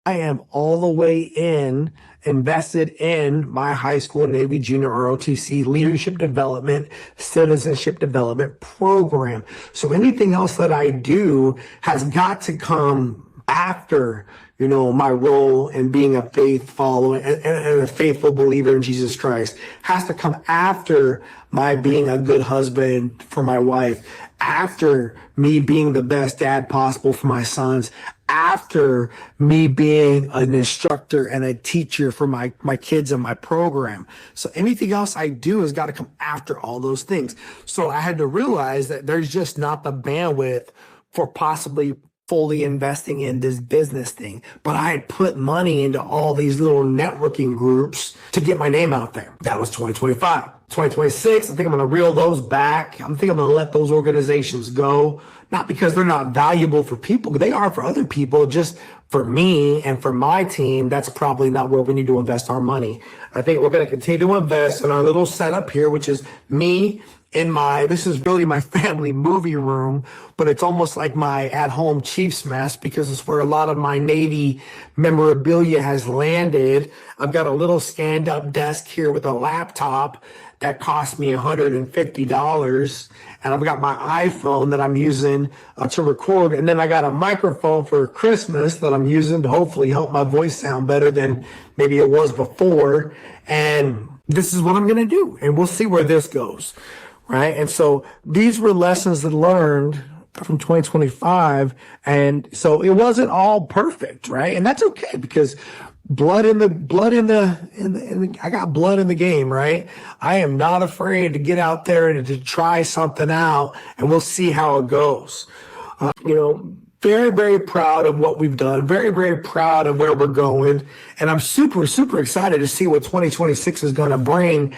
I am all the way invested in my high school Navy Junior ROTC leadership development, citizenship development program. So anything else that I do has got to come after, my role in being a faith follower and a faithful believer in Jesus Christ. Has to come after my being a good husband for my wife, after me being the best dad possible for my sons, after me being an instructor and a teacher for my kids in my program. So anything else I do has got to come after all those things. So I had to realize that there's just not the bandwidth for possibly fully investing in this business thing. But I had put money into all these little networking groups to get my name out there. That was 2025. 2026, I think I'm going to reel those back. I'm going to let those organizations go. Not because they're not valuable for people. They are for other people. Just for me and for my team, that's probably not where we need to invest our money. I think we're going to continue to invest in our little setup here, which is me this is really my family movie room, but it's almost like my at-home Chiefs mess because it's where a lot of my Navy memorabilia has landed. I've got a little stand-up desk here with a laptop that cost me $150. And I've got my iPhone that I'm using to record. And then I got a microphone for Christmas that I'm using to hopefully help my voice sound better than maybe it was before. And this is what I'm going to do. And we'll see where this goes. Right. And so these were lessons that I learned from 2025. And so it wasn't all perfect. Right. And that's okay because I got blood in the game, right? I am not afraid to get out there and to try something out, and we'll see how it goes. Very, very proud of what we've done. Very, very proud of where we're going. And I'm super, super excited to see what 2026 is going to bring.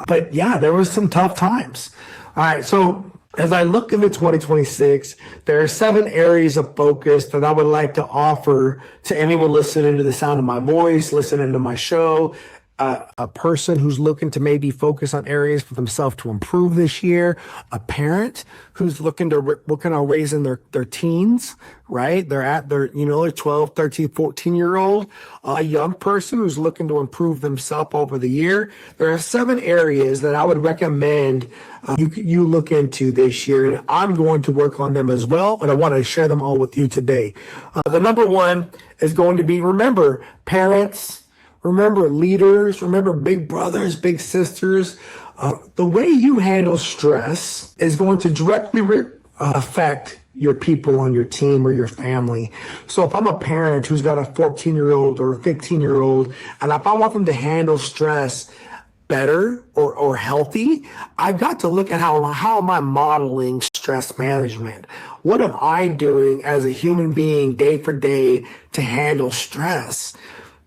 But yeah, there was some tough times. All right. So as I look into 2026, there are 7 areas of focus that I would like to offer to anyone listening to the sound of my voice, listening to my show, a person who's looking to maybe focus on areas for themselves to improve this year, a parent who's looking on raising their teens, right? They're 12, 13, 14-year-old, a young person who's looking to improve themselves over the year. There are 7 areas that I would recommend you look into this year, and I'm going to work on them as well, but I want to share them all with you today. The number one is going to be, remember, parents, remember leaders, remember big brothers, big sisters. The way you handle stress is going to directly affect your people on your team or your family. So if I'm a parent who's got a 14-year-old or a 15-year-old, and if I want them to handle stress better or healthy, I've got to look at how am I modeling stress management? What am I doing as a human being day for day to handle stress?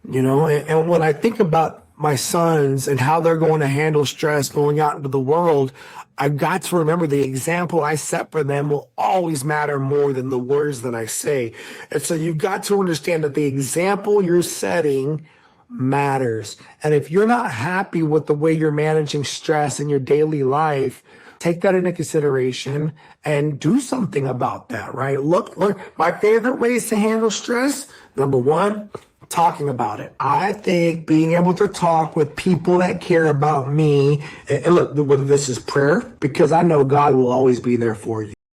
And when I think about my sons and how they're going to handle stress going out into the world, I've got to remember the example I set for them will always matter more than the words that I say. And so you've got to understand that the example you're setting matters. And if you're not happy with the way you're managing stress in your daily life, take that into consideration and do something about that, right? Look, my favorite ways to handle stress, number one, talking about it. I think being able to talk with people that care about me, and look, whether this is prayer, because I know God will always be there for you.